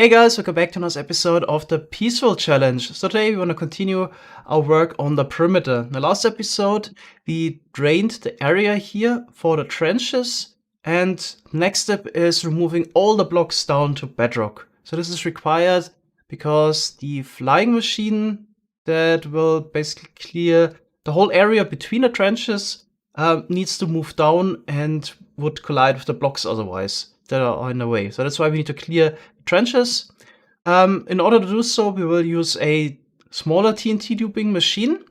Hey guys, welcome back to another episode of the Peaceful Challenge. So today we want to continue our work on the perimeter. In the last episode, we drained the area here for the trenches, and next step is removing all the blocks down to bedrock. So this is required because the flying machine that will basically clear the whole area between the trenches needs to move down and would collide with the blocks otherwise that are in the way. So that's why we need to clear trenches. In order to do so, we will use a smaller TNT duping machine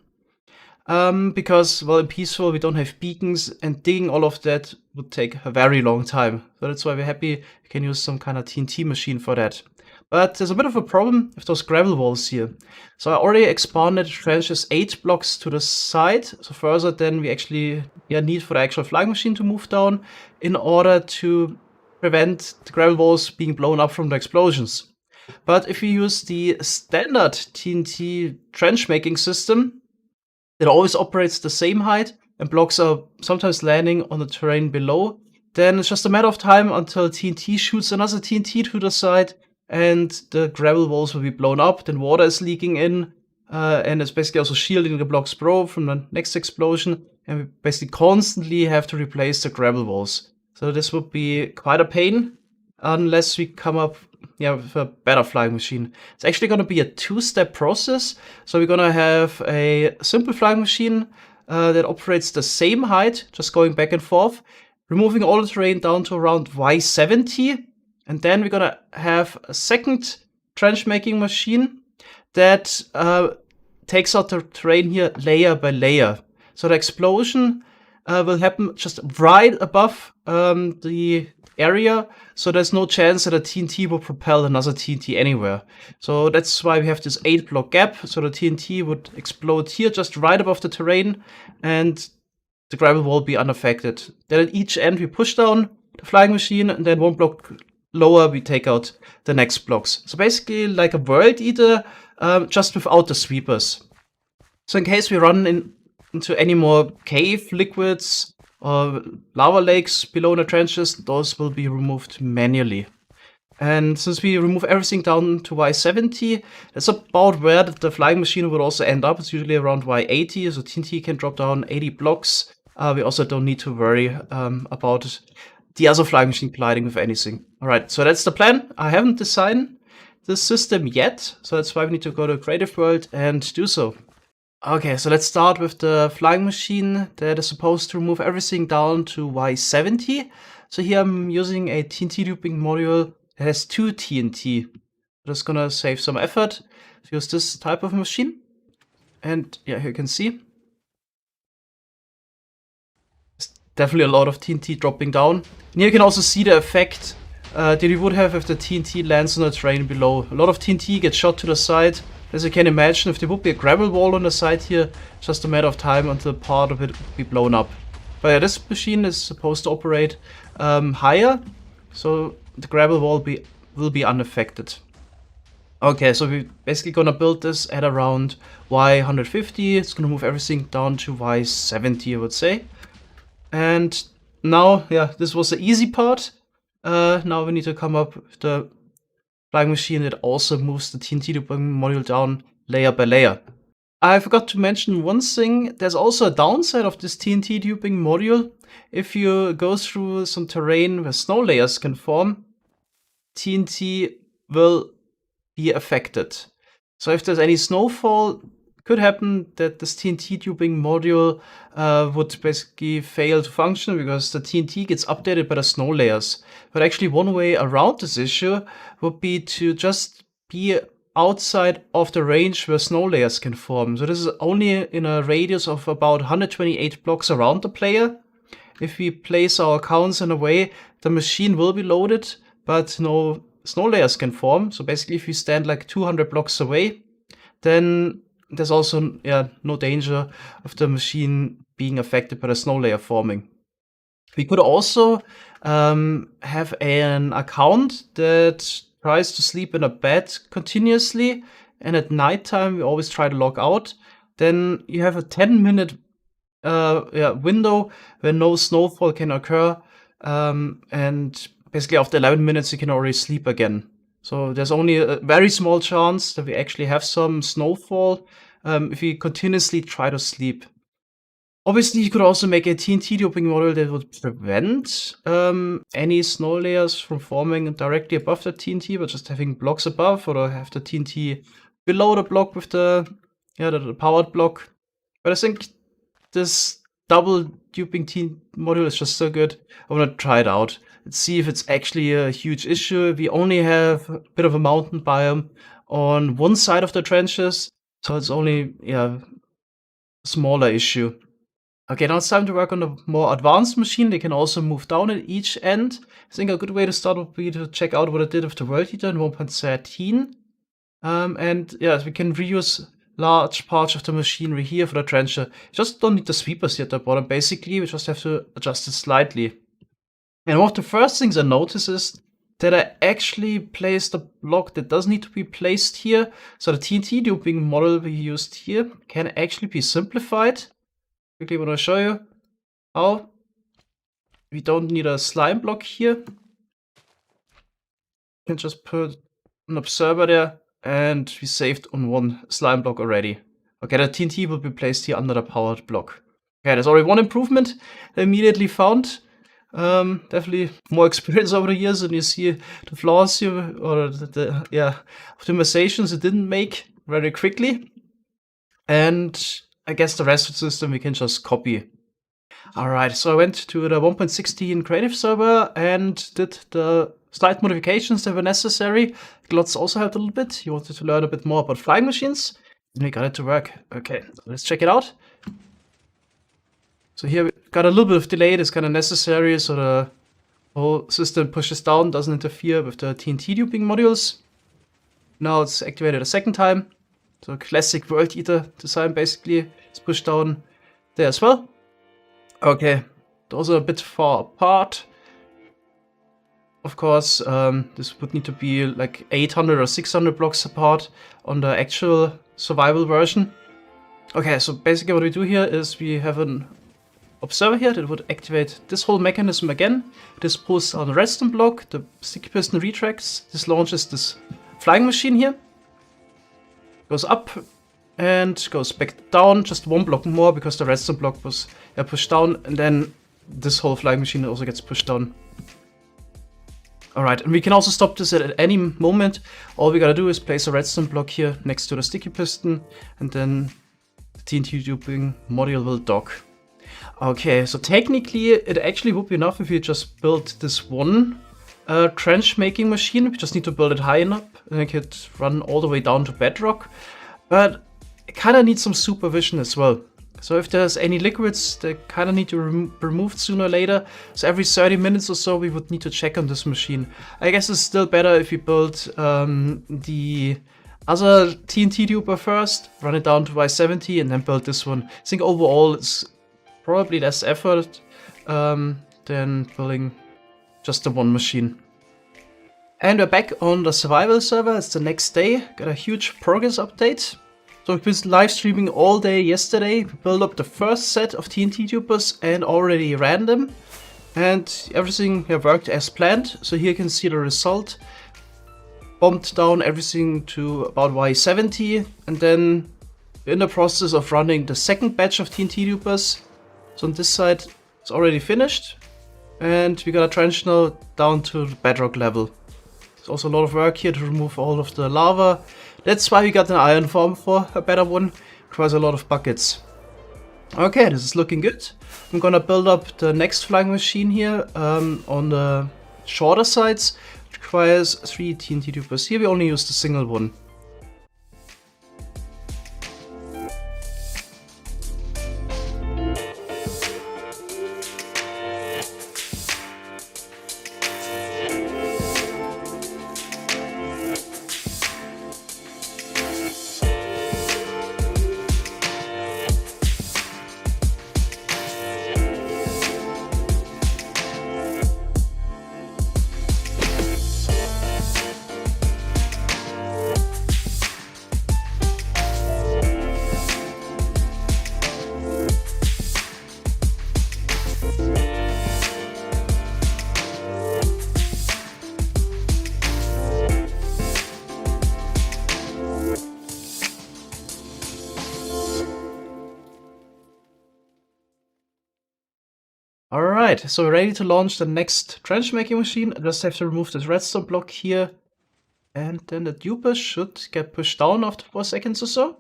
because, well, in Peaceful, we don't have beacons, and digging all of that would take a very long time. So that's why we're happy we can use some kind of TNT machine for that. But there's a bit of a problem with those gravel walls here. So I already expanded the trenches 8 blocks to the side, so further than we actually need for the actual flying machine to move down, in order to prevent the gravel walls being blown up from the explosions. But if you use the standard TNT trench making system, it always operates the same height and blocks are sometimes landing on the terrain below, then it's just a matter of time until TNT shoots another TNT to the side and the gravel walls will be blown up, then water is leaking in, and it's basically also shielding the blocks below from the next explosion, and we basically constantly have to replace the gravel walls. So this would be quite a pain unless we come up with a better flying machine. It's actually going to be a 2-step process. So we're going to have a simple flying machine that operates the same height, just going back and forth, removing all the terrain down to around Y70. And then we're going to have a second trench making machine that takes out the terrain here layer by layer. So the explosion will happen just right above the area, so there's no chance that a TNT will propel another TNT anywhere. So that's why we have this 8-block gap, so the TNT would explode here just right above the terrain, and the gravel wall be unaffected. Then at each end we push down the flying machine, and then 1 block lower we take out the next blocks. So basically like a world eater, just without the sweepers. So in case we run into any more cave liquids or lava lakes below the trenches, those will be removed manually. And since we remove everything down to Y70, that's about where the flying machine would also end up. It's usually around Y80, so TNT can drop down 80 blocks. We also don't need to worry about the other flying machine colliding with anything. Alright, so that's the plan. I haven't designed this system yet, so that's why we need to go to Creative World and do so. Okay, so let's start with the flying machine that is supposed to remove everything down to Y70. So here I'm using a TNT duping module that has 2 TNT. Just gonna save some effort to use this type of machine. And yeah, here you can see. There's definitely a lot of TNT dropping down. And here you can also see the effect that you would have if the TNT lands on the terrain below. A lot of TNT gets shot to the side. As you can imagine, if there would be a gravel wall on the side here, it's just a matter of time until part of it would be blown up. But yeah, this machine is supposed to operate higher, so the gravel wall will be unaffected. Okay, so we're basically gonna build this at around Y150. It's gonna move everything down to Y70, I would say. And now, yeah, this was the easy part. Now we need to come up with the flying machine that also moves the TNT duping module down layer by layer. I forgot to mention one thing. There's also a downside of this TNT duping module. If you go through some terrain where snow layers can form, TNT will be affected. So if there's any snowfall, it could happen that this TNT duping module would basically fail to function because the TNT gets updated by the snow layers. But actually one way around this issue would be to just be outside of the range where snow layers can form. So this is only in a radius of about 128 blocks around the player. If we place our counts in a way, the machine will be loaded, but no snow layers can form. So basically if we stand like 200 blocks away, then there's also no danger of the machine being affected by the snow layer forming. We could also have an account that tries to sleep in a bed continuously, and at nighttime we always try to log out. Then you have a 10-minute window where no snowfall can occur, and basically after 11 minutes you can already sleep again. So there's only a very small chance that we actually have some snowfall if we continuously try to sleep. Obviously, you could also make a TNT doping model that would prevent any snow layers from forming directly above the TNT, but just having blocks above, or have the TNT below the block with the powered block. But I think this double duping TNT module is just so good. I want to try it out. Let's see if it's actually a huge issue. We only have a bit of a mountain biome on one side of the trenches, so it's only a smaller issue. Okay, now it's time to work on a more advanced machine. They can also move down at each end. I think a good way to start would be to check out what it did with the world heater in 1.13. And yeah, we can reuse large parts of the machinery here for the trencher. Just don't need the sweepers here at the bottom. Basically, we just have to adjust it slightly. And one of the first things I notice is that I actually placed a block that doesn't need to be placed here. So the TNT duping model we used here can actually be simplified. Quickly want to show you how. We don't need a slime block here. You can just put an observer there, and we saved on one slime block already. Okay, the TNT will be placed here under the powered block. Okay, there's already one improvement I immediately found. Definitely more experience over the years, and you see the flaws here, or the optimizations it didn't make very quickly. And I guess the rest of the system we can just copy. Alright, so I went to the 1.16 creative server and did the slight modifications that were necessary. Glotz also helped a little bit. He wanted to learn a bit more about flying machines, and we got it to work. Okay, let's check it out. So here we got a little bit of delay. That's kind of necessary, so the whole system pushes down, doesn't interfere with the TNT duping modules. Now it's activated a second time. So classic world eater design basically is pushed down there as well. Okay, those are a bit far apart. Of course, this would need to be like 800 or 600 blocks apart on the actual survival version. Okay, so basically what we do here is we have an observer here that would activate this whole mechanism again. This pulls on the redstone block, the sticky piston retracts. This launches this flying machine here. Goes up and goes back down, just one block more because the redstone block was pushed down, and then this whole flying machine also gets pushed down. Alright, and we can also stop this at any moment. All we gotta do is place a redstone block here next to the sticky piston, and then the TNT duping module will dock. Okay, so technically it actually would be enough if you just built this one trench making machine. We just need to build it high enough, and it could run all the way down to bedrock. But it kind of needs some supervision as well. So if there's any liquids that kind of need to be removed sooner or later, so every 30 minutes or so we would need to check on this machine. I guess it's still better if we build the other TNT duper first, run it down to Y70, and then build this one. I think overall it's probably less effort than building just the one machine. And we're back on the survival server. It's the next day. Got a huge progress update. So we've been live streaming all day yesterday. We built up the first set of TNT tubers and already ran them. And everything worked as planned. So here you can see the result. Bumped down everything to about Y70. And then we're in the process of running the second batch of TNT tubers. So on this side, it's already finished. And we got a trench now down to the bedrock level. There's also a lot of work here to remove all of the lava. That's why we got an iron farm for a better one. Requires a lot of buckets. Okay, this is looking good. I'm gonna build up the next flying machine here on the shorter sides. It requires 3 TNT tubers. Here we only use the single one. Alright, so we're ready to launch the next trench making machine. I just have to remove this redstone block here. And then the duper should get pushed down after 4 seconds or so.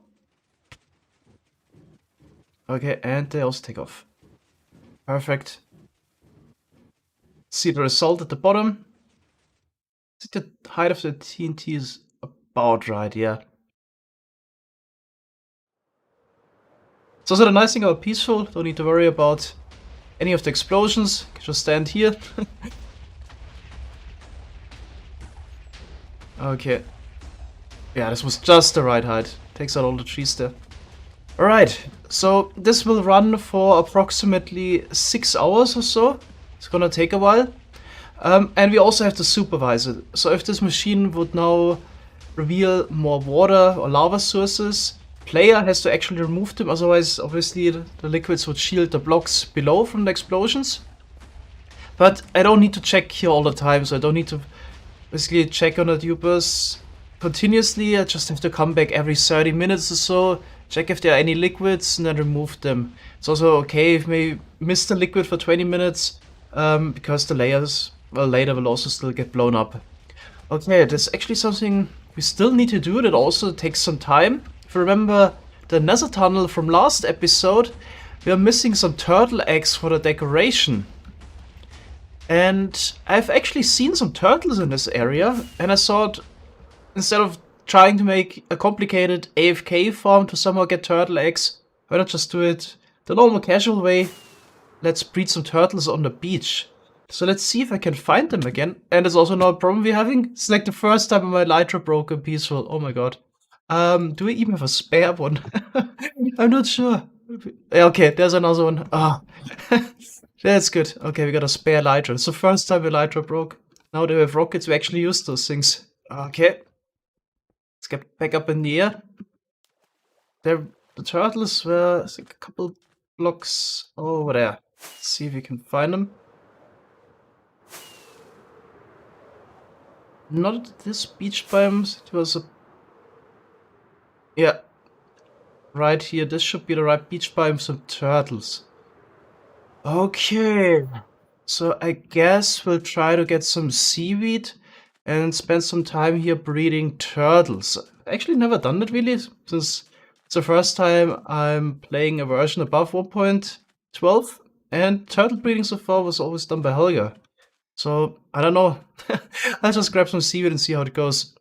Okay, and they also take off. Perfect. See the result at the bottom. I think the height of the TNT is about right, yeah. It's also the nice thing about Peaceful, don't need to worry about any of the explosions, can just stand here. Okay. Yeah, this was just the right height. Takes out all the trees there. Alright, so this will run for approximately 6 hours or so. It's gonna take a while. And we also have to supervise it. So if this machine would now reveal more water or lava sources, player has to actually remove them, otherwise obviously the liquids would shield the blocks below from the explosions. But I don't need to check here all the time, so I don't need to basically check on the dupers continuously. I just have to come back every 30 minutes or so, check if there are any liquids and then remove them. It's also okay if we miss the liquid for 20 minutes, because the layers, well, later will also still get blown up. Okay, there's actually something we still need to do that also takes some time. If you remember the nether tunnel from last episode, we are missing some turtle eggs for the decoration. And I've actually seen some turtles in this area, and I thought instead of trying to make a complicated AFK farm to somehow get turtle eggs, why not just do it the normal casual way? Let's breed some turtles on the beach. So let's see if I can find them again. And it's also not a problem we're having. It's like the first time my elytra broke in Peaceful. Oh my god. Do we even have a spare one? I'm not sure. Yeah, okay, there's another one. Ah, that's good. Okay, we got a spare elytra. It's the first time elytra broke. Now that we have rockets, we actually use those things. Okay. Let's get back up in the air. There, the turtles were, I think, a couple blocks over there. Let's see if we can find them. Not at this beach biome. It was a... Yeah. Right here. This should be the right beach biome for some turtles. Okay. So I guess we'll try to get some seaweed and spend some time here breeding turtles. I've actually never done that really, since it's the first time I'm playing a version above 1.12, and turtle breeding so far was always done by Helga. So, I don't know. I'll just grab some seaweed and see how it goes.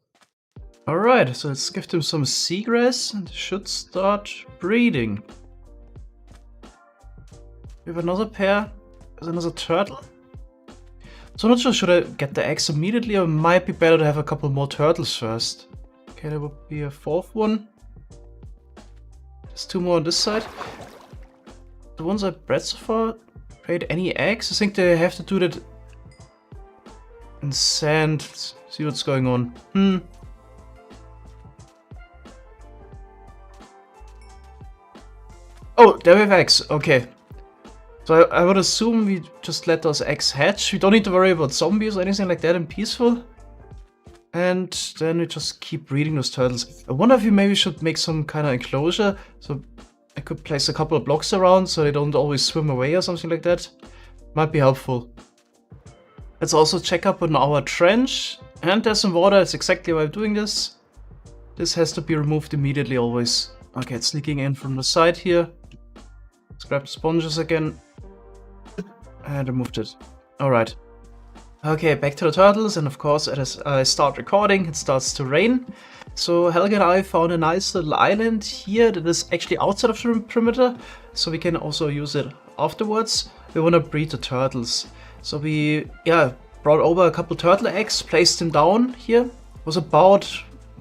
Alright, so let's give them some seagrass and it should start breeding. We have another pair. There's another turtle. So I'm not sure, should I get the eggs immediately, or it might be better to have a couple more turtles first. Okay, there would be a fourth one. There's 2 more on this side. The ones I bred so far create any eggs? I think they have to do that in sand. Let's see what's going on. Oh, there we have eggs. Okay. So I would assume we just let those eggs hatch. We don't need to worry about zombies or anything like that in Peaceful. And then we just keep breeding those turtles. I wonder if we maybe should make some kind of enclosure. So I could place a couple of blocks around so they don't always swim away or something like that. Might be helpful. Let's also check up on our trench. And there's some water. That's exactly why I'm doing this. This has to be removed immediately always. Okay, it's leaking in from the side here. Let's grab the sponges again. And removed it. Alright. Okay, back to the turtles, and of course as I start recording, it starts to rain. So Helga and I found a nice little island here that is actually outside of the perimeter, so we can also use it afterwards. We want to breed the turtles. So we, brought over a couple turtle eggs, placed them down here. It was about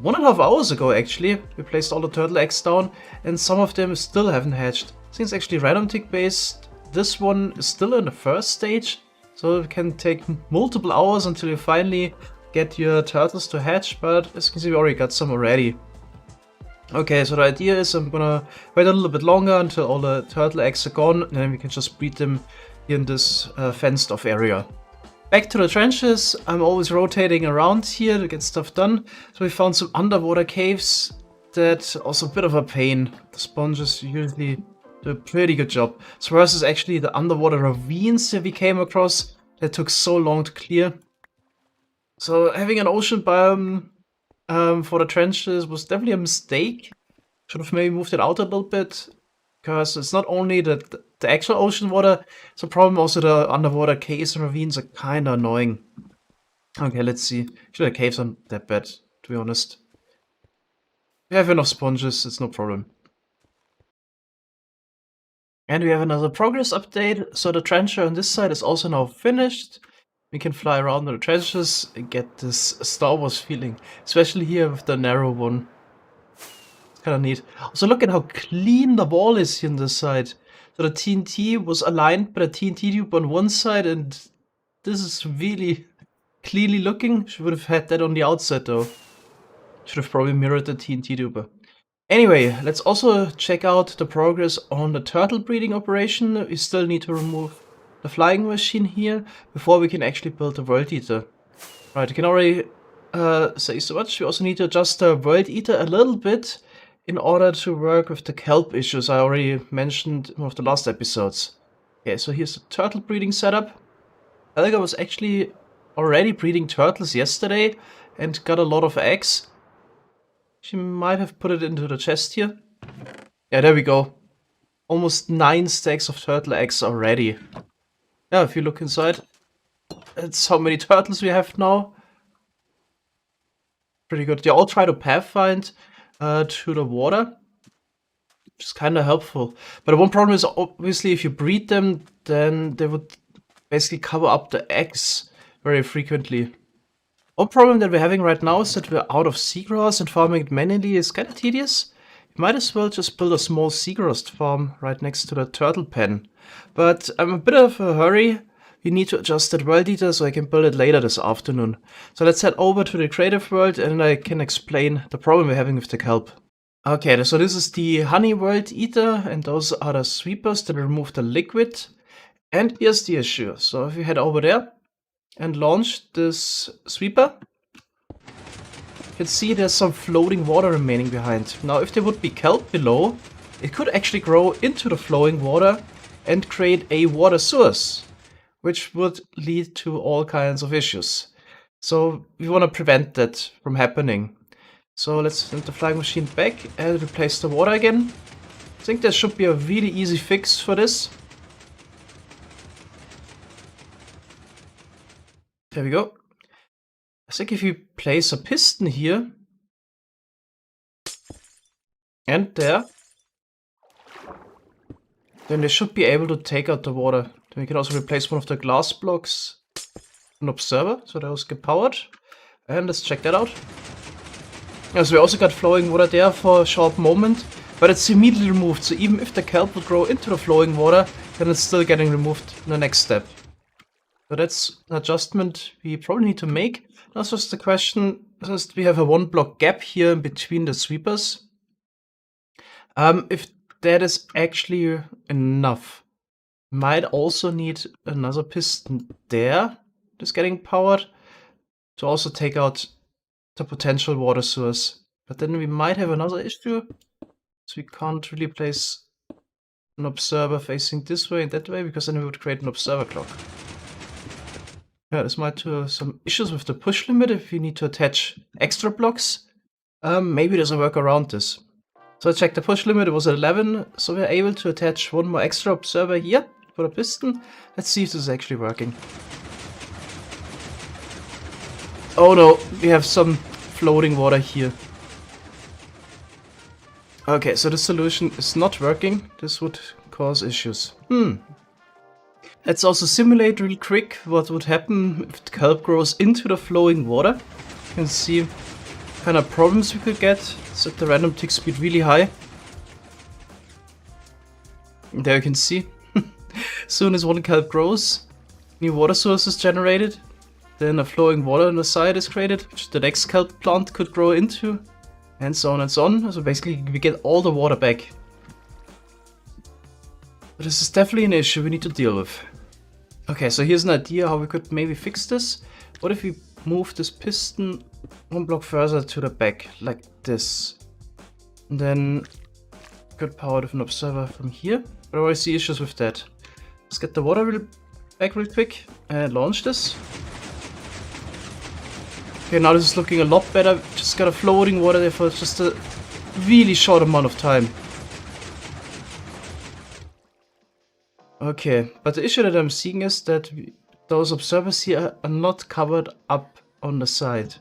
1.5 hours ago actually. We placed all the turtle eggs down, and some of them still haven't hatched. I think it's actually random tick based. This one is still in the first stage, so it can take multiple hours until you finally get your turtles to hatch, but as you can see we already got some already. Okay, so the idea is I'm gonna wait a little bit longer until all the turtle eggs are gone, and then we can just breed them in this fenced off area. Back to the trenches. I'm always rotating around here to get stuff done. So we found some underwater caves that also a bit of a pain. The sponges usually did a pretty good job. So versus actually the underwater ravines that we came across that took so long to clear. So having an ocean biome for the trenches was definitely a mistake. Should have maybe moved it out a little bit, because it's not only the actual ocean water, it's a problem. Also the underwater caves and ravines are kind of annoying. Okay, let's see. Actually, the caves aren't that bad, to be honest. We have enough sponges, it's no problem. And we have another progress update. So the trencher on this side is also now finished. We can fly around the trenches and get this Star Wars feeling, especially here with the narrow one. It's kind of neat. Also, look at how clean the wall is here on this side. So the TNT was aligned by the TNT tube on one side, and this is really cleanly looking. Should have had that on the outside though. Should have probably mirrored the TNT tuber. Anyway, let's also check out the progress on the turtle breeding operation. We still need to remove the flying machine here before we can actually build the world eater. Right, I can already say so much. We also need to adjust the world eater a little bit in order to work with the kelp issues I already mentioned in one of the last episodes. Okay, so here's the turtle breeding setup. Helga was actually already breeding turtles yesterday and got a lot of eggs. She might have put it into the chest here. Yeah, there we go. Almost 9 stacks of turtle eggs already. Yeah, if you look inside, that's how many turtles we have now. Pretty good. They all try to pathfind to the water, which is kind of helpful. But the one problem is, obviously, if you breed them, then they would basically cover up the eggs very frequently. One problem that we're having right now is that we're out of seagrass, and farming it manually is kind of tedious. You might as well just build a small seagrass farm right next to the turtle pen. But I'm a bit of a hurry. We need to adjust that world eater so I can build it later this afternoon. So let's head over to the creative world and I can explain the problem we're having with the kelp. Okay, so this is the honey world eater, and those are the sweepers that remove the liquid. And here's the issue. So if you head over there and launch this sweeper, you can see there's some floating water remaining behind. Now, if there would be kelp below, it could actually grow into the flowing water and create a water source, which would lead to all kinds of issues. So we want to prevent that from happening. So let's send the flying machine back and replace the water again. I think there should be a really easy fix for this. There we go. I think if you place a piston here and there, then they should be able to take out the water. Then we can also replace one of the glass blocks with an observer, so those get powered. And let's check that out. So we also got flowing water there for a short moment, but it's immediately removed. So even if the kelp will grow into the flowing water, then it's still getting removed in the next step. So that's an adjustment we probably need to make. That's just the question, since we have a 1 block gap here in between the sweepers. If that is actually enough. Might also need another piston there, just getting powered, to also take out the potential water source. But then we might have another issue, so we can't really place an observer facing this way and that way, because then we would create an observer clock. Yeah, this might have some issues with the push limit if we need to attach extra blocks. Maybe there's a work around this. So I checked the push limit, it was at 11, so we're able to attach one more extra observer here for the piston. Let's see if this is actually working. Oh no, we have some floating water here. Okay, so the solution is not working. This would cause issues. Let's also simulate real quick what would happen if the kelp grows into the flowing water. You can see what kind of problems we could get. Set the random tick speed really high. And there you can see. Soon as one kelp grows, new water source is generated. Then a flowing water on the side is created, which the next kelp plant could grow into. And so on and so on. So basically we get all the water back. But this is definitely an issue we need to deal with. Okay, so here's an idea how we could maybe fix this. What if we move this piston 1 block further to the back, like this? And then Could power with an observer from here, but I always see issues with that. Let's get the water back real quick and launch this. Okay, now this is looking a lot better. Just got a floating water there for just a really short amount of time. Okay, but the issue that I'm seeing is that those observers here are not covered up on the side.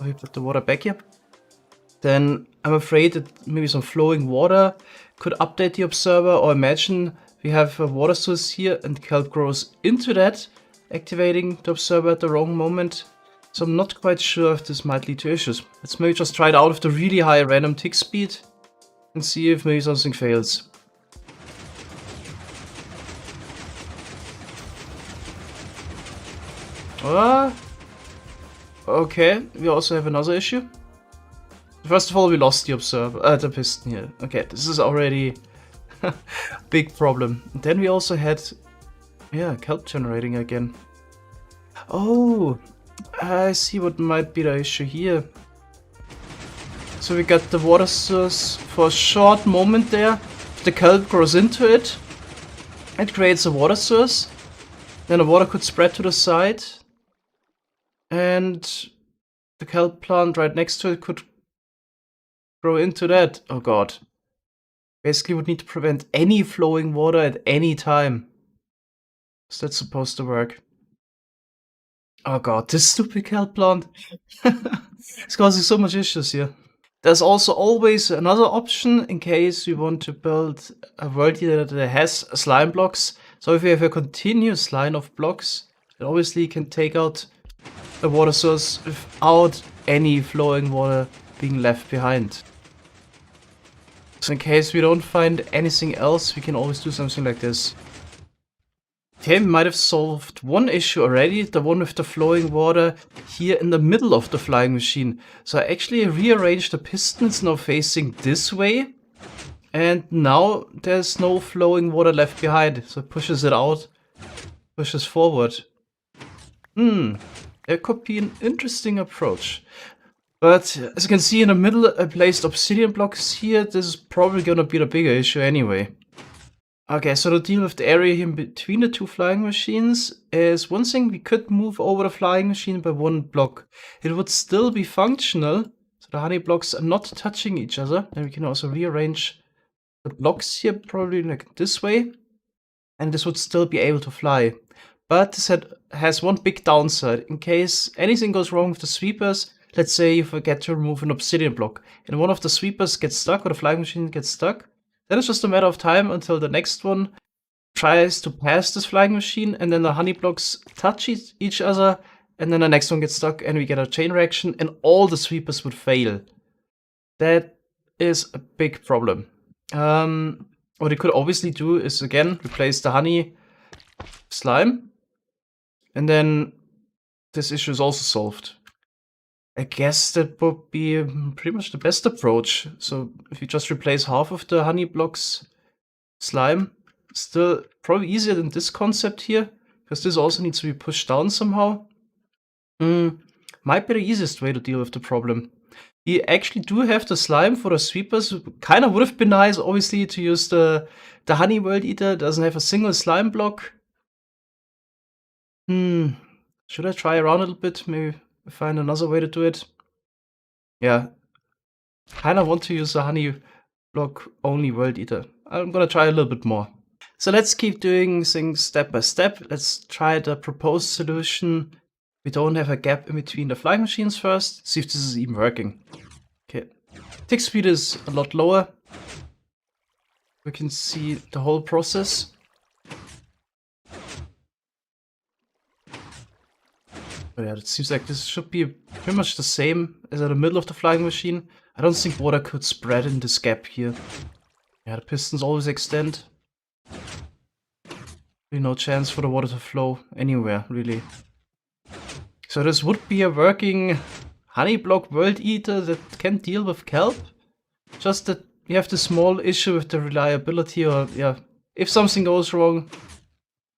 If we put the water back here, then I'm afraid that maybe some flowing water could update the observer, or imagine we have a water source here and kelp grows into that, activating the observer at the wrong moment. So I'm not quite sure if this might lead to issues. Let's maybe just try it out with the really high random tick speed and see if maybe something fails. Okay, we also have another issue. First of all, we lost the observer, the piston here. Okay, this is already a big problem. And then we also had, yeah, kelp generating again. Oh, I see what might be the issue here. So we got the water source for a short moment there. The kelp grows into it. It creates a water source. Then the water could spread to the side. And the kelp plant right next to it could grow into that. Oh god. Basically would need to prevent any flowing water at any time. Is that supposed to work? Oh god, this stupid kelp plant. It's causing so much issues here. There's also always another option in case we want to build a world here that has slime blocks. So if we have a continuous line of blocks, it obviously can take out the water source without any flowing water being left behind. So in case we don't find anything else, we can always do something like this. Okay, we might have solved one issue already, the one with the flowing water here in the middle of the flying machine. So I actually rearranged the pistons now facing this way. And now there's no flowing water left behind. So it pushes it out, pushes forward. That could be an interesting approach. But as you can see in the middle, I placed obsidian blocks here. This is probably gonna be the bigger issue anyway. Okay, so to deal with the area here in between the two flying machines is one thing: we could move over the flying machine by one block. It would still be functional, so the honey blocks are not touching each other. And we can also rearrange the blocks here probably like this way, and this would still be able to fly. But this has one big downside. In case anything goes wrong with the sweepers, let's say you forget to remove an obsidian block, and one of the sweepers gets stuck, or the flying machine gets stuck, then it's just a matter of time until the next one tries to pass this flying machine, and then the honey blocks touch each other, and then the next one gets stuck, and we get a chain reaction, and all the sweepers would fail. That is a big problem. What you could obviously do is, again, replace the honey slime, and then this issue is also solved. I guess that would be pretty much the best approach. So if you just replace half of the honey blocks slime, still probably easier than this concept here, because this also needs to be pushed down somehow. Might be the easiest way to deal with the problem. We actually do have the slime for the sweepers. Kind of would have been nice, obviously, to use the honey world eater. It doesn't have a single slime block. Should I try around a little bit? Maybe find another way to do it. Yeah, kind of want to use a honey block only world eater. I'm gonna try a little bit more. So let's keep doing things step by step. Let's try the proposed solution. We don't have a gap in between the flying machines first. See if this is even working. Okay, tick speed is a lot lower. We can see the whole process. But yeah, it seems like this should be pretty much the same as at the middle of the flying machine. I don't think water could spread in this gap here. Yeah, the pistons always extend. Really no chance for the water to flow anywhere, really. So this would be a working honey block world eater that can deal with kelp. Just that we have the small issue with the reliability, or yeah, if something goes wrong,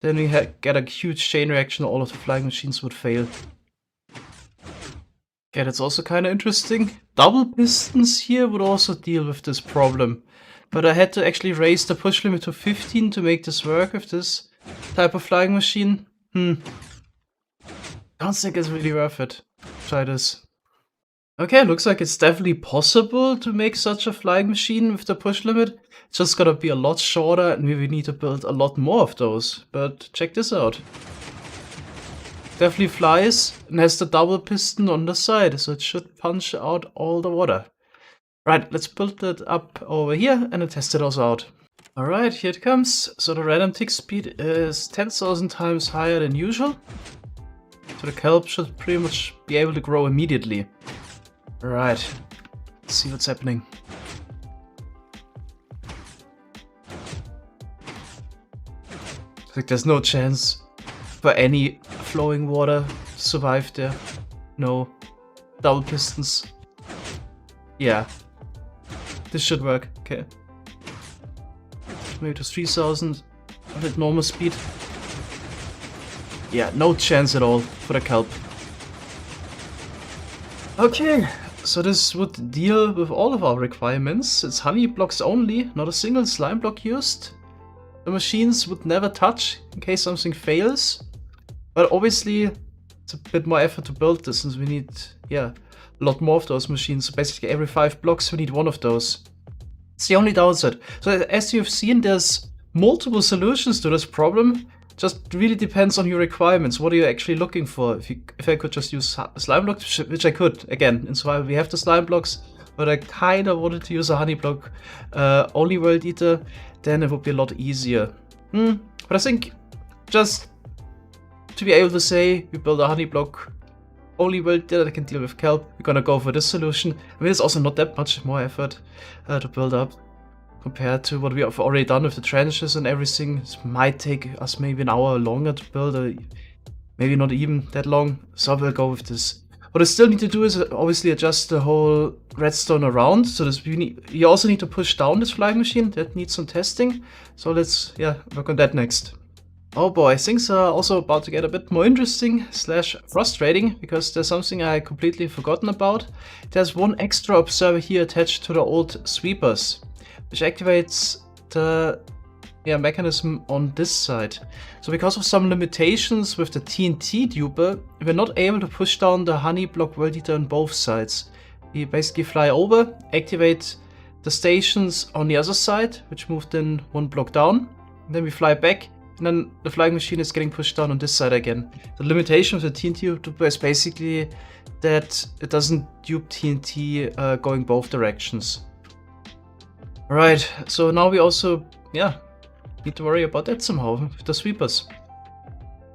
then we get a huge chain reaction, all of the flying machines would fail. Okay, that's also kind of interesting. Double pistons here would also deal with this problem. But I had to actually raise the push limit to 15 to make this work with this type of flying machine. Don't think it's really worth it. Try this. Okay, looks like it's definitely possible to make such a flying machine with the push limit. It's just gotta be a lot shorter and we will need to build a lot more of those. But check this out. Definitely flies and has the double piston on the side, so it should punch out all the water. Right, let's build that up over here and then test it also out. Alright, here it comes. So the random tick speed is 10,000 times higher than usual. So the kelp should pretty much be able to grow immediately. Alright, let's see what's happening. Like there's no chance for any flowing water to survive there. No. Double pistons. Yeah. This should work. Okay. Maybe to 3,000 at normal speed. Yeah, no chance at all for the kelp. Okay, so this would deal with all of our requirements. It's honey blocks only, not a single slime block used. The machines would never touch in case something fails. But obviously, it's a bit more effort to build this since we need, yeah, a lot more of those machines. So basically every 5 blocks we need one of those. It's the only downside. So as you've seen, there's multiple solutions to this problem. Just really depends on your requirements. What are you actually looking for? If I could just use slime blocks, which I could, again, in survival we have the slime blocks, but I kind of wanted to use a honey block only world eater, then it would be a lot easier. But I think just to be able to say we build a honey block only world eater that can deal with kelp, we're gonna go for this solution. I mean, it's also not that much more effort to build up compared to what we have already done with the trenches and everything. It might take us maybe an hour longer to build, maybe not even that long, so we'll go with this. What I still need to do is obviously adjust the whole redstone around, so this you also need to push down this flying machine. That needs some testing, so let's work on that next. Oh boy, things are also about to get a bit more interesting / frustrating, because there's something I completely forgotten about. There's one extra observer here attached to the old sweepers, which activates the mechanism on this side. So because of some limitations with the TNT duper, we're not able to push down the honey block world eater on both sides. We basically fly over, activate the stations on the other side, which moved in 1 block down, and then we fly back, and then the flying machine is getting pushed down on this side again. The limitation of the TNT duper is basically that it doesn't dupe TNT going both directions. Alright, so now we also, need to worry about that somehow with the sweepers.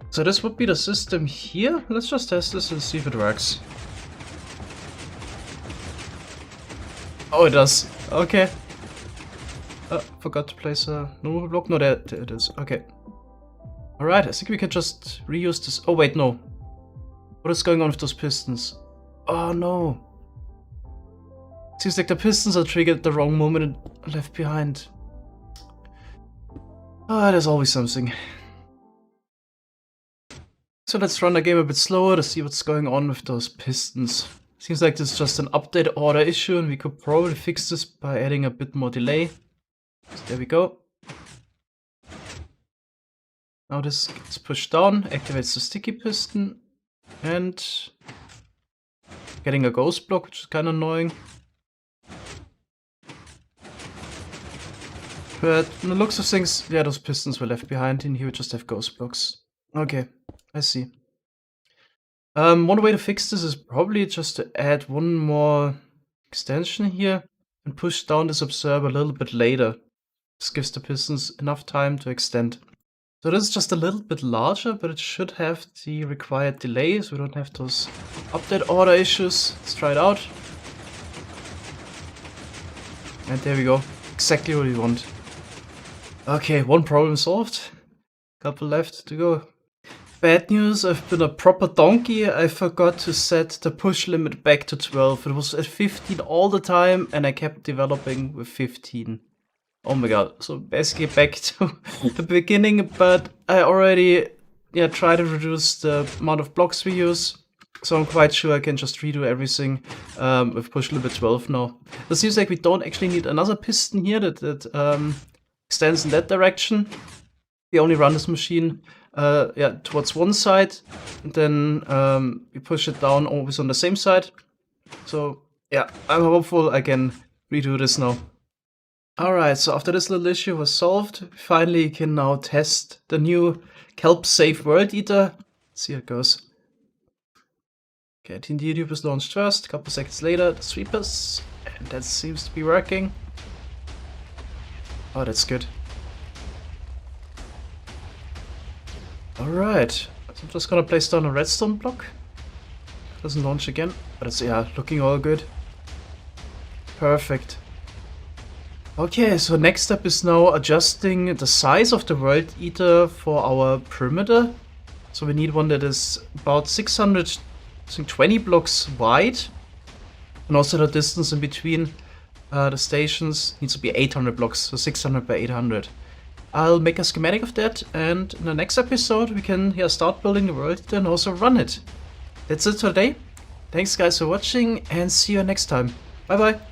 So this would be the system here. Let's just test this and see if it works. Oh, it does. Okay. Forgot to place a normal block. No, there it is. Okay. Alright, I think we can just reuse this. Oh, wait, no. What is going on with those pistons? Oh, no. Seems like the pistons are triggered at the wrong moment and left behind. There's always something. So let's run the game a bit slower to see what's going on with those pistons. Seems like this is just an update order issue and we could probably fix this by adding a bit more delay. So there we go. Now this gets pushed down, activates the sticky piston, and getting a ghost block, which is kind of annoying. But from the looks of things, those pistons were left behind, and here we just have ghost blocks. Okay, I see. One way to fix this is probably just to add one more extension here and push down this observer a little bit later. This gives the pistons enough time to extend. So this is just a little bit larger, but it should have the required delay, so we don't have those update order issues. Let's try it out. And there we go. Exactly what we want. Okay, one problem solved. Couple left to go. Bad news, I've been a proper donkey. I forgot to set the push limit back to 12. It was at 15 all the time and I kept developing with 15. Oh my god, so basically back to the beginning, but I already tried to reduce the amount of blocks we use. So I'm quite sure I can just redo everything with push limit 12 now. It seems like we don't actually need another piston here that extends in that direction. We only run this machine yeah, towards one side, and then we push it down always on the same side. So yeah, I'm hopeful I can redo this now. Alright, so after this little issue was solved, we finally can now test the new Kelp Safe World Eater. Let's see how it goes. Okay, TNT tube is launched first, a couple seconds later, the sweepers, and that seems to be working. Oh, that's good. Alright, so I'm just gonna place down a redstone block. Doesn't launch again, but it's, yeah, looking all good. Perfect. Okay, so next step is now adjusting the size of the World Eater for our perimeter. So we need one that is about 620 blocks wide. And also the distance in between the stations needs to be 800 blocks, so 600 by 800. I'll make a schematic of that, and in the next episode we can start building the World Eater and also run it. That's it for today. Thanks guys for watching, and see you next time. Bye bye.